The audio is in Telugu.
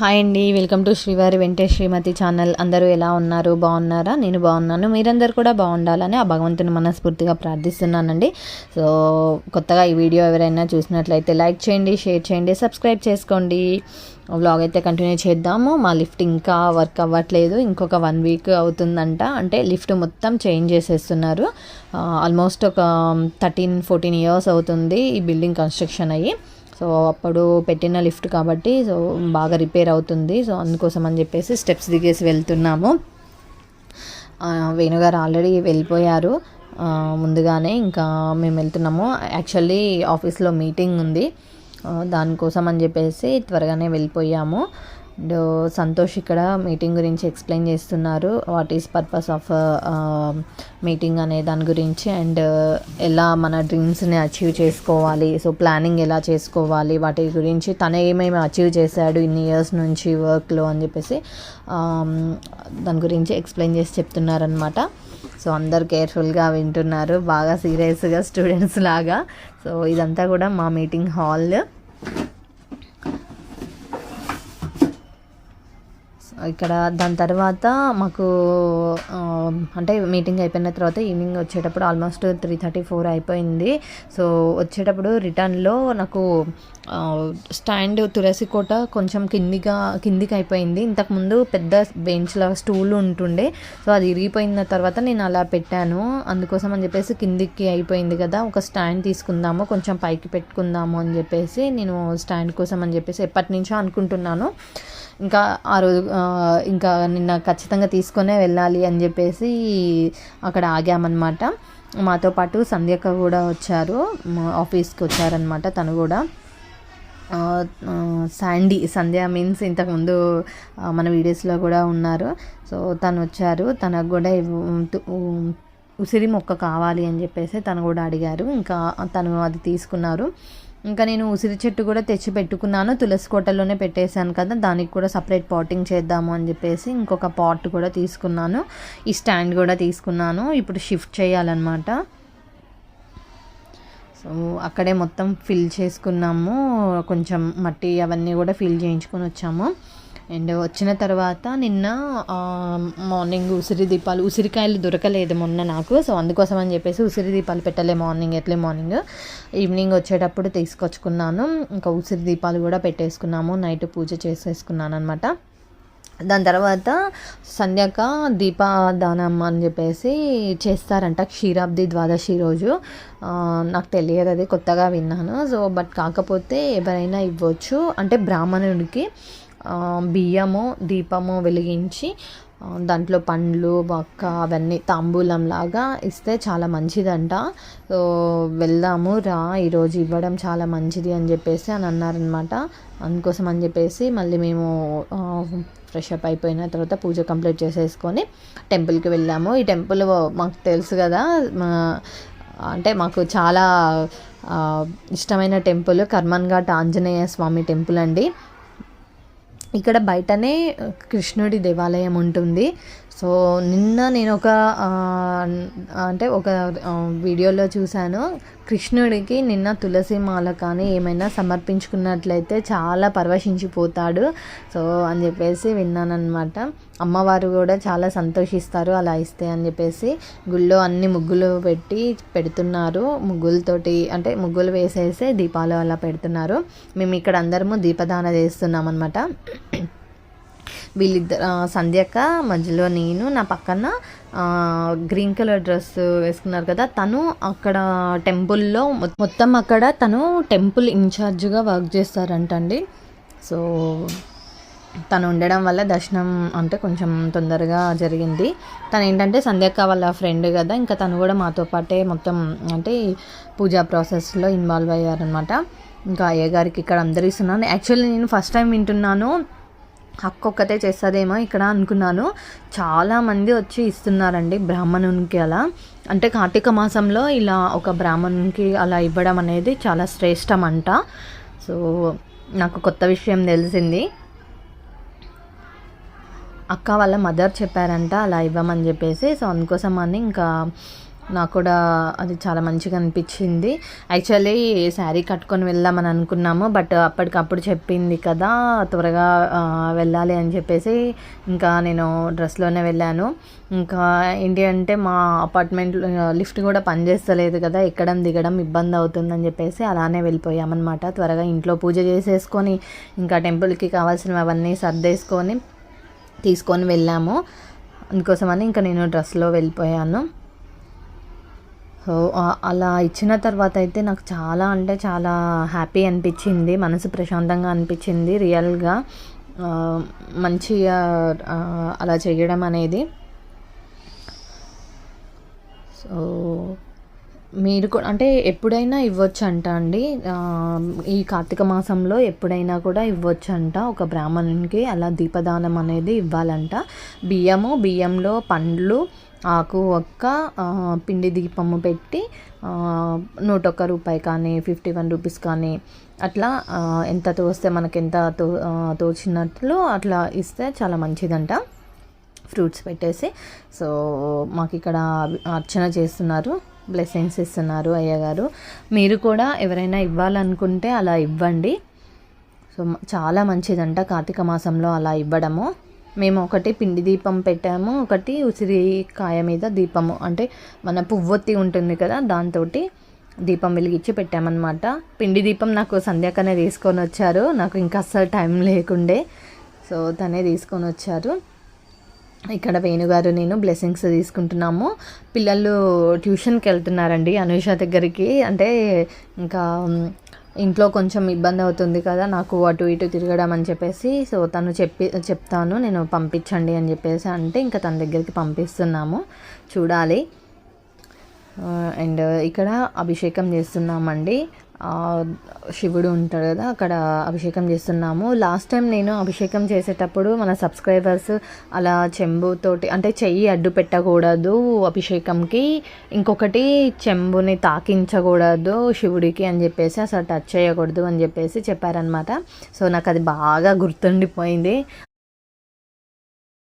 హాయ్ అండి, వెల్కమ్ టు శ్రీవారి వెంకటేష్ శ్రీమతి ఛానల్. అందరూ ఎలా ఉన్నారు? బాగున్నారా? నేను బాగున్నాను. మీరందరూ కూడా బాగుండాలని ఆ భగవంతుని మనస్ఫూర్తిగా ప్రార్థిస్తున్నానండి. సో కొత్తగా ఈ వీడియో ఎవరైనా చూసినట్లయితే లైక్ చేయండి, షేర్ చేయండి, సబ్స్క్రైబ్ చేసుకోండి. వ్లాగ్ అయితే కంటిన్యూ చేద్దాము. మా లిఫ్ట్ ఇంకా వర్క్ అవ్వట్లేదు. ఇంకొక 1 వీక్ అవుతుందంట. అంటే లిఫ్ట్ మొత్తం చేంజ్ చేసేస్తున్నారు. ఆల్మోస్ట్ ఒక 13-14 ఇయర్స్ అవుతుంది ఈ బిల్డింగ్ కన్స్ట్రక్షన్ అయ్యి. సో అప్పుడు పెట్టిన లిఫ్ట్ కాబట్టి సో బాగా రిపేర్ అవుతుంది. సో అందుకోసం అని చెప్పేసి స్టెప్స్ దిగేసి వెళ్తున్నాము. వేణుగారు ఆల్రెడీ వెళ్ళిపోయారు ముందుగానే. ఇంకా మేము వెళ్తున్నాము. యాక్చువల్లీ ఆఫీస్లో మీటింగ్ ఉంది, దానికోసం అని చెప్పేసి త్వరగానే వెళ్ళిపోయాము. అండ్ సంతోష్ ఇక్కడ మీటింగ్ గురించి ఎక్స్ప్లెయిన్ చేస్తున్నారు. What is purpose of meeting అనే దాని గురించి, అండ్ ఎలా మన డ్రీమ్స్ని అచీవ్ చేసుకోవాలి, సో ప్లానింగ్ ఎలా చేసుకోవాలి వాటి గురించి, తను ఏమేమి అచీవ్ చేశాడు ఇన్ని ఇయర్స్ నుంచి వర్క్లో అని చెప్పేసి దాని గురించి ఎక్స్ప్లెయిన్ చేసి చెప్తున్నారనమాట. సో అందరు కేర్ఫుల్గా వింటున్నారు, బాగా సీరియస్గా స్టూడెంట్స్ లాగా. సో ఇదంతా కూడా మా మీటింగ్ హాల్. ఇక్కడ దాని తర్వాత మాకు అంటే మీటింగ్ అయిపోయిన తర్వాత ఈవినింగ్ వచ్చేటప్పుడు ఆల్మోస్ట్ 3:34 అయిపోయింది. సో వచ్చేటప్పుడు రిటర్న్లో నాకు స్టాండ్ తులసికోట కొంచెం కిందికి అయిపోయింది. ఇంతకుముందు పెద్ద బెంచ్లో స్టూల్ ఉంటుండే, సో అది ఇరిగిపోయిన తర్వాత నేను అలా పెట్టాను. అందుకోసం అని చెప్పేసి కిందికి అయిపోయింది కదా, ఒక స్టాండ్ తీసుకుందాము, కొంచెం పైకి పెట్టుకుందాము అని చెప్పేసి నేను స్టాండ్ కోసం అని చెప్పేసి ఎప్పటి నుంచో అనుకుంటున్నాను. ఇంకా ఆ రోజు ఇంకా నిన్న ఖచ్చితంగా తీసుకొనే వెళ్ళాలి అని చెప్పేసి అక్కడ ఆగామన్నమాట. మాతో పాటు సంధ్యక్క కూడా వచ్చారు, ఆఫీస్కి వచ్చారనమాట. తను కూడా సంధ్య మీన్స్ ఇంతకుముందు మన వీడియోస్లో కూడా ఉన్నారు. సో తను వచ్చారు, తనకు కూడా ఉసిరి మొక్క కావాలి అని చెప్పేసి తను కూడా అడిగారు. ఇంకా తను అది తీసుకున్నారు. ఇంకా నేను ఉసిరి చెట్టు కూడా తెచ్చి పెట్టుకున్నాను, తులసి కోటలోనే పెట్టేశాను కదా, దానికి కూడా సపరేట్ పాటింగ్ చేద్దాము అని చెప్పేసి ఇంకొక పాట్ కూడా తీసుకున్నాను. ఈ స్టాండ్ కూడా తీసుకున్నాను. ఇప్పుడు షిఫ్ట్ చేయాలన్నమాట. సో అక్కడే మొత్తం ఫిల్ చేసుకున్నాము, కొంచెం మట్టి అవన్నీ కూడా ఫిల్ చేయించుకొని వచ్చాము. అండ్ వచ్చిన తర్వాత నిన్న మార్నింగ్ ఉసిరికాయలు దొరకలేదు మొన్న నాకు. సో అందుకోసం అని చెప్పేసి ఉసిరి దీపాలు పెట్టలే ఎర్లీ మార్నింగ్. ఈవినింగ్ వచ్చేటప్పుడు తీసుకొచ్చుకున్నాను. ఇంకా ఉసిరి దీపాలు కూడా పెట్టేసుకున్నాము, నైట్ పూజ చేసేసుకున్నాను అనమాట. దాని తర్వాత సంధ్యక దీపదానం అని చెప్పేసి చేస్తారంట క్షీరాబ్ది ద్వాదశి రోజు. నాకు తెలియదు, అది కొత్తగా విన్నాను. సో బట్ కాకపోతే ఎవరైనా ఇవ్వచ్చు, అంటే బ్రాహ్మణుడికి బియ్యము దీపము వెలిగించి దాంట్లో పండ్లు వక్క అవన్నీ తాంబూలంలాగా ఇస్తే చాలా మంచిదంట. సో వెళ్దాము రా, ఈరోజు ఇవ్వడం చాలా మంచిది అని చెప్పేసి అని అన్నారనమాట. అందుకోసం అని చెప్పేసి మళ్ళీ మేము ఫ్రెష్ అప్ అయిపోయిన తర్వాత పూజ కంప్లీట్ చేసేసుకొని టెంపుల్కి వెళ్ళాము. ఈ టెంపుల్ మాకు తెలుసు కదా, అంటే మాకు చాలా ఇష్టమైన టెంపుల్ కర్మన్ ఘాట్ ఆంజనేయ స్వామి టెంపుల్ అండి. ఇక్కడ బయటనే కృష్ణుడి దేవాలయం ఉంటుంది. సో నిన్న నేను ఒక వీడియోలో చూశాను, కృష్ణుడికి నిన్న తులసి మాల కానీ ఏమైనా సమర్పించుకున్నట్లయితే చాలా పరవశించిపోతాడు. సో అని చెప్పేసి విన్నానమాట. అమ్మవారు కూడా చాలా సంతోషిస్తారు అలా ఇస్తే అని చెప్పేసి. గుళ్ళో అన్ని ముగ్గులు పెడుతున్నారు, ముగ్గులతోటి అంటే ముగ్గులు వేసేసి దీపాలు అలా పెడుతున్నారు. మేము ఇక్కడ అందరము దీపదాన చేస్తున్నాం అనమాట. వీళ్ళిద్దరు సంధ్యక్క మధ్యలో నేను, నా పక్కన గ్రీన్ కలర్ డ్రెస్ వేసుకున్నారు కదా తను, అక్కడ టెంపుల్లో మొత్తం అక్కడ తను టెంపుల్ ఇన్ఛార్జ్గా వర్క్ చేస్తారంటండి. సో తను ఉండడం వల్ల దర్శనం అంటే కొంచెం తొందరగా జరిగింది. తను ఏంటంటే సంధ్యక్క వాళ్ళ ఫ్రెండ్ కదా, ఇంకా తను కూడా మాతో పాటే మొత్తం అంటే పూజా ప్రాసెస్లో ఇన్వాల్వ్ అయ్యారనమాట. ఇంకా అయ్యగారికి ఇక్కడ అందరూ ఇస్తున్నాను. యాక్చువల్లీ నేను ఫస్ట్ టైం వింటున్నాను, హక్కు ఒక్కతే చేస్తుందేమో ఇక్కడ అనుకున్నాను. చాలామంది వచ్చి ఇస్తున్నారండి బ్రాహ్మణునికి. అలా అంటే కార్తీక మాసంలో ఇలా ఒక బ్రాహ్మణునికి అలా ఇవ్వడం అనేది చాలా శ్రేష్టం అంట. సో నాకు కొత్త విషయం తెలిసింది. అక్క వాళ్ళ మదర్ చెప్పారంట అలా ఇవ్వమని చెప్పేసి. సో అందుకోసం అని ఇంకా నాకు కూడా అది చాలా మంచిగా అనిపించింది. యాక్చువల్లీ శారీ కట్టుకొని వెళ్దామని అనుకున్నాము, బట్ అప్పటికప్పుడు చెప్పింది కదా త్వరగా వెళ్ళాలి అని చెప్పేసి ఇంకా నేను డ్రెస్లోనే వెళ్ళాను. ఇంకా ఏంటి అంటే మా అపార్ట్మెంట్ లిఫ్ట్ కూడా పనిచేస్తలేదు కదా, ఎక్కడం దిగడం ఇబ్బంది అవుతుందని చెప్పేసి అలానే వెళ్ళిపోయామన్నమాట. త్వరగా ఇంట్లో పూజ చేసేసుకొని ఇంకా టెంపుల్కి కావాల్సినవి అవన్నీ సర్దేసుకొని తీసుకొని వెళ్ళాము. అందుకోసమని ఇంకా నేను డ్రెస్లో వెళ్ళిపోయాను. సో అలా ఇచ్చిన తర్వాత అయితే నాకు చాలా అంటే చాలా హ్యాపీ అనిపించింది, మనసు ప్రశాంతంగా అనిపించింది రియల్గా. మంచిగా అలా చేయడం అనేది. సో మీరు కూడా అంటే ఎప్పుడైనా ఇవ్వచ్చు అంట అండి, ఈ కార్తీక మాసంలో ఎప్పుడైనా కూడా ఇవ్వచ్చు అంట ఒక బ్రాహ్మణునికి. అలా దీపదానం అనేది ఇవ్వాలంట. బియ్యంలో పండ్లు, ఆకు ఒక్క, పిండి దీపము పెట్టి 101 రూపాయి కానీ 51 రూపీస్ కానీ అట్లా ఎంత తోస్తే మనకి ఎంత తోచినట్లు అట్లా ఇస్తే చాలా మంచిదంట, ఫ్రూట్స్ పెట్టేసి. సో మాకు ఇక్కడ అర్చన చేస్తున్నారు, బ్లెస్సింగ్స్ ఇస్తున్నారు అయ్యగారు. మీరు కూడా ఎవరైనా ఇవ్వాలనుకుంటే అలా ఇవ్వండి. సో చాలా మంచిదంట కార్తీక మాసంలో అలా ఇవ్వడము. మేము ఒకటి పిండి దీపం పెట్టాము, ఒకటి ఉసిరికాయ మీద దీపము అంటే మన పువ్వొత్తి ఉంటుంది కదా దాంతో దీపం వెలిగించి పెట్టామన్నమాట. పిండి దీపం నాకు సంధ్యాకనే తీసుకొని వచ్చారు, నాకు ఇంకా అస్సలు టైం లేకుండే. సో తనే తీసుకొని వచ్చారు. ఇక్కడ వేణుగారు నేను బ్లెస్సింగ్స్ తీసుకుంటున్నాము. పిల్లలు ట్యూషన్కి వెళ్తున్నారండి అనూష దగ్గరికి. అంటే ఇంకా ఇంట్లో కొంచెం ఇబ్బంది అవుతుంది కదా నాకు అటు ఇటు తిరగడం అని చెప్పేసి, సో తను చెప్తాను నేను పంపించండి అని చెప్పేసి అంటే ఇంకా తన దగ్గరికి పంపిస్తున్నాము. చూడాలి. అండ్ ఇక్కడ అభిషేకం చేస్తున్నామండి. శివుడు ఉంటాడు కదా అక్కడ అభిషేకం చేస్తున్నాము. లాస్ట్ టైం నేను అభిషేకం చేసేటప్పుడు మన సబ్స్క్రైబర్స్ అలా చెంబుతోటి అంటే చెయ్యి అడ్డు పెట్టకూడదు అభిషేకంకి, ఇంకొకటి చెంబుని తాకించకూడదు శివుడికి అని చెప్పేసి, అసలు టచ్ చేయకూడదు అని చెప్పేసి చెప్పారనమాట. సో నాకు అది బాగా గుర్తుండిపోయింది.